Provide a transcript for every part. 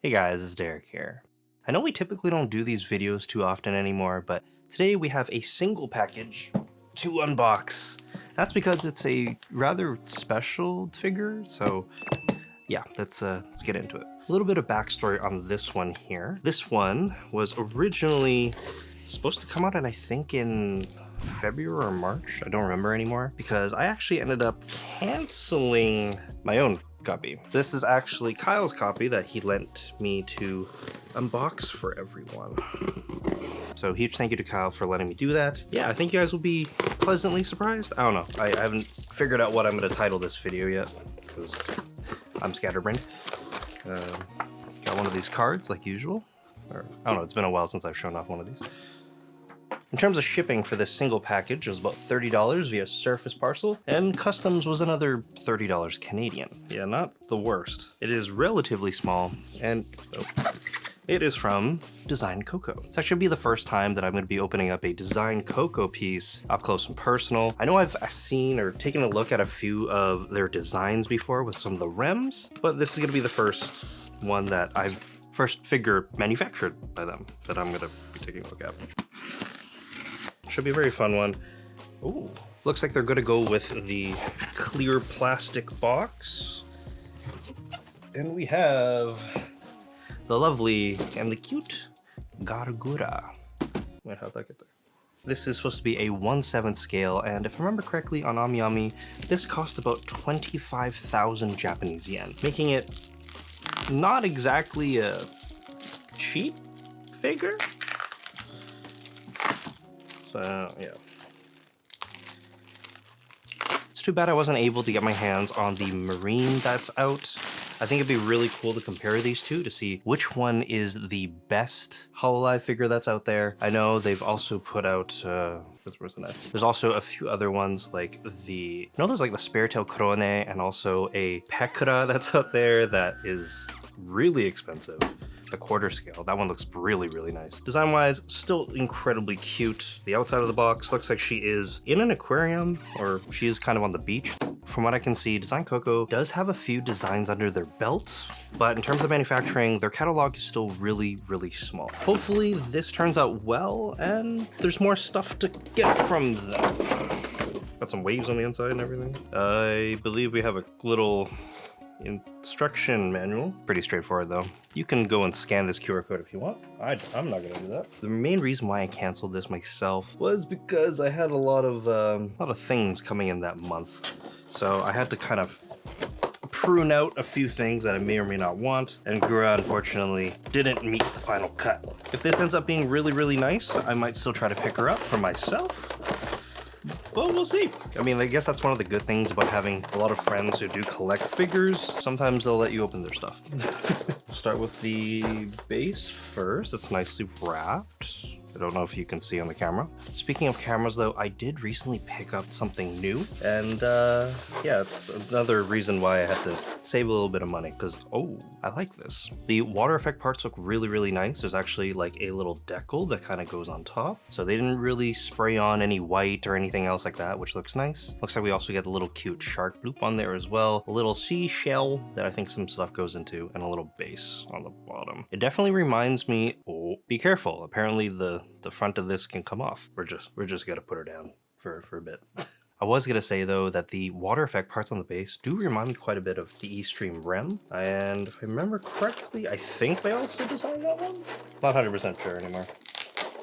Hey guys, it's Derek here. I know we typically don't do these videos too often anymore, but today we have a single package to unbox. That's because it's a rather special figure, so yeah, let's get into it. A little bit of backstory on this one here. This one was originally supposed to come out, and I think in February or March, I don't remember anymore, because I actually ended up canceling my own copy. This is actually Kyle's copy that he lent me to unbox for everyone. So huge thank you to Kyle for letting me do that. Yeah, I think you guys will be pleasantly surprised. I don't know. I haven't figured out what I'm going to title this video yet, because I'm scatterbrained. Got one of these cards like usual. Or, I don't know, it's been a while since I've shown off one of these. In terms of shipping for this single package, it was about $30 via Surface Parcel, and customs was another $30 Canadian. Yeah, not the worst. It is relatively small, and it is from DesignCoco. This actually be the first time that I'm going to be opening up a DesignCoco piece up close and personal. I know I've seen or taken a look at a few of their designs before with some of the rems, but this is going to be the first one that first figure manufactured by them that I'm going to be taking a look at. Should be a very fun one. Ooh, looks like they're gonna go with the clear plastic box. And we have the lovely and the cute Gawr Gura. Wait, how'd that get there? This is supposed to be a 1/7 scale, and if I remember correctly on AmiAmi, this cost about 25,000 Japanese yen, making it not exactly a cheap figure. So, yeah. It's too bad I wasn't able to get my hands on the Marine that's out. I think it'd be really cool to compare these two to see which one is the best Hololive figure that's out there. I know they've also put out, where's the knife? There's also a few other ones like there's like the Sparetail Krone and also a Pekura that's out there that is really expensive. The quarter scale. That one looks really, really nice. Design-wise, still incredibly cute. The outside of the box looks like she is in an aquarium, or she is kind of on the beach. From what I can see, DesignCoco does have a few designs under their belt, but in terms of manufacturing, their catalog is still really, really small. Hopefully this turns out well, and there's more stuff to get from them. Got some waves on the inside and everything. I believe we have a little instruction manual. Pretty straightforward though. You can go and scan this QR code if you want. I'm not gonna do that. The main reason why I canceled this myself was because I had a lot of things coming in that month. So I had to kind of prune out a few things that I may or may not want, and Gura unfortunately didn't meet the final cut. If this ends up being really, really nice, I might still try to pick her up for myself. Well, we'll see. I mean, I guess that's one of the good things about having a lot of friends who do collect figures. Sometimes they'll let you open their stuff. We'll start with the base first. It's nicely wrapped. I don't know if you can see on the camera. Speaking of cameras though, I did recently pick up something new, and yeah, it's another reason why I had to save a little bit of money, because I like this. The water effect parts look really, really nice. There's actually like a little decal that kind of goes on top, so they didn't really spray on any white or anything else like that, which looks nice. Looks like we also get a little cute shark loop on there as well, a little seashell that I think some stuff goes into, and a little base on the bottom. It definitely reminds me, be careful, apparently the front of this can come off. We're just gonna put her down for a bit. I was gonna say though that the water effect parts on the base do remind me quite a bit of the E-Stream Rem, and if I remember correctly, I think they also designed that one? Not 100% sure anymore.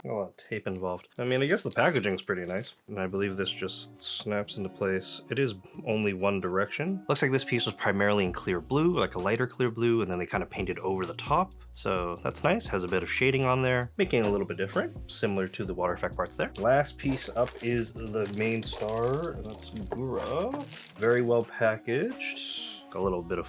A lot of tape involved. I mean, I guess the packaging's pretty nice, and I believe this just snaps into place. It is only one direction. Looks like this piece was primarily in clear blue, like a lighter clear blue, and then they kind of painted over the top. So that's nice, has a bit of shading on there, making it a little bit different, similar to the water effect parts there. Last piece up is the main star, and that's Gura. Very well packaged. Got a little bit of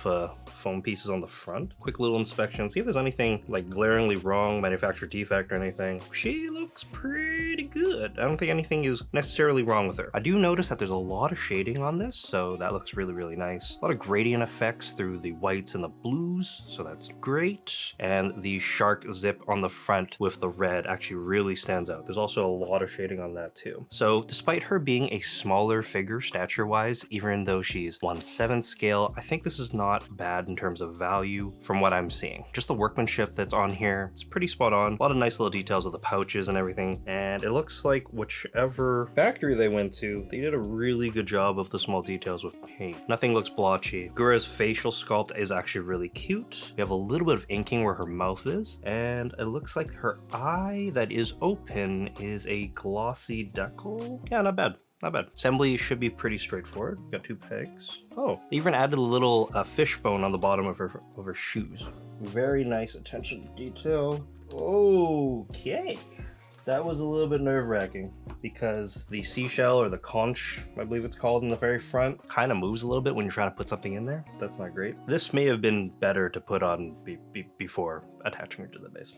foam pieces on the front. Quick little inspection, see if there's anything like glaringly wrong, manufacturer defect or anything. She looks pretty good. I don't think anything is necessarily wrong with her. I do notice that there's a lot of shading on this, so that looks really, really nice. A lot of gradient effects through the whites and the blues, so that's great. And the shark zip on the front with the red actually really stands out. There's also a lot of shading on that too. So despite her being a smaller figure stature-wise, even though she's 1/7 scale, I think think this is not bad in terms of value from what I'm seeing. Just the workmanship that's on here, it's pretty spot on. A lot of nice little details of the pouches and everything. And it looks like whichever factory they went to, they did a really good job of the small details with paint. Nothing looks blotchy. Gura's facial sculpt is actually really cute. We have a little bit of inking where her mouth is, and it looks like her eye that is open is a glossy decal. Yeah, not bad. Not bad. Assembly should be pretty straightforward. Got 2 pegs. Oh, they even added a little fish bone on the bottom of her shoes. Very nice attention to detail. Okay. That was a little bit nerve-wracking because the seashell, or the conch, I believe it's called, in the very front kind of moves a little bit when you try to put something in there. That's not great. This may have been better to put on before attaching it to the base.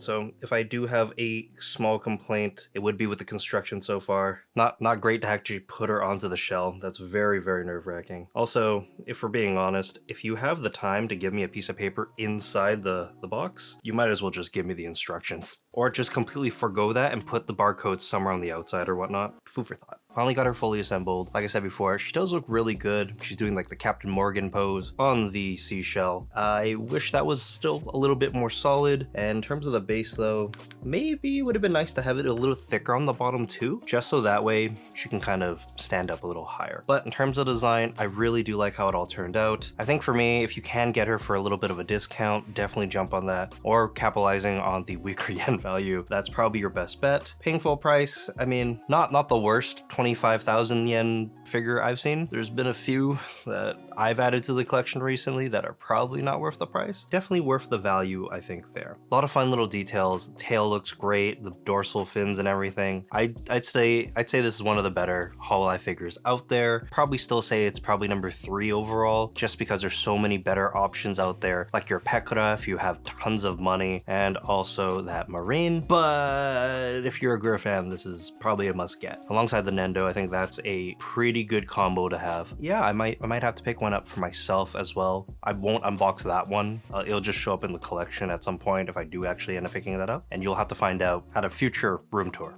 So if I do have a small complaint, it would be with the construction so far. Not great to actually put her onto the shell. That's very, very nerve-wracking. Also, if we're being honest, if you have the time to give me a piece of paper inside the box, you might as well just give me the instructions. Or just completely forgo that and put the barcodes somewhere on the outside or whatnot. Food for thought. Finally got her fully assembled. Like I said before, she does look really good. She's doing like the Captain Morgan pose on the seashell. I wish that was still a little bit more solid. And in terms of the base though, maybe it would have been nice to have it a little thicker on the bottom too, just so that way she can kind of stand up a little higher. But in terms of design, I really do like how it all turned out. I think for me, if you can get her for a little bit of a discount, definitely jump on that. Or capitalizing on the weaker yen value, that's probably your best bet. Paying full price, I mean, not the worst 25,000 yen figure I've seen. There's been a few that I've added to the collection recently that are probably not worth the price. Definitely worth the value, I think, there. A lot of fun little details. Tail looks great, the dorsal fins and everything. I'd say this is one of the better Hololive figures out there. Probably still say it's probably number 3 overall, just because there's so many better options out there, like your Pekura if you have tons of money, and also that Marine. But if you're a Gura fan, this is probably a must get. Alongside the Nendo, I think that's a pretty good combo to have. Yeah, I might have to pick one up for myself as well. I won't unbox that one. It'll just show up in the collection at some point if I do actually end up picking that up, and you'll have to find out at a future room tour.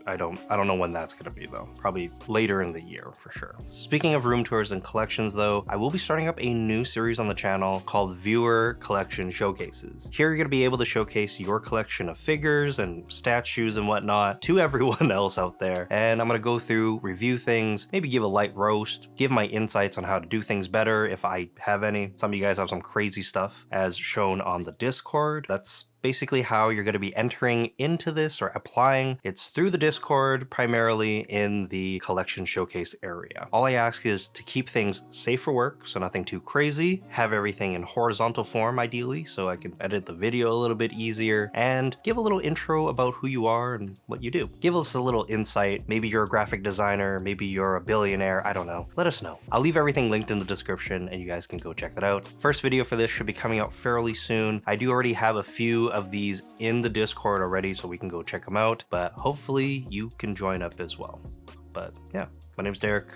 I don't know when that's gonna be though. Probably later in the year for sure. Speaking of room tours and collections though, I will be starting up a new series on the channel called Viewer Collection Showcases. Here you're gonna be able to showcase your collection of figures and statues and whatnot to everyone else out there, and I'm gonna go through, review things, maybe give a light roast, give my insights on how to do things better if I have any. Some of you guys have some crazy stuff as shown on the Discord. That's basically how you're going to be entering into this or applying. It's through the Discord, primarily in the collection showcase area. All I ask is to keep things safe for work, so nothing too crazy, have everything in horizontal form ideally, so I can edit the video a little bit easier, and give a little intro about who you are and what you do. Give us a little insight. Maybe you're a graphic designer, maybe you're a billionaire, I don't know. Let us know. I'll leave everything linked in the description and you guys can go check that out. First video for this should be coming out fairly soon. I do already have a few of these in the Discord already, so we can go check them out, but hopefully you can join up as well. But yeah, my name's Derek.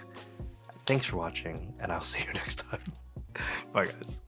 Thanks for watching, and I'll see you next time. Bye guys.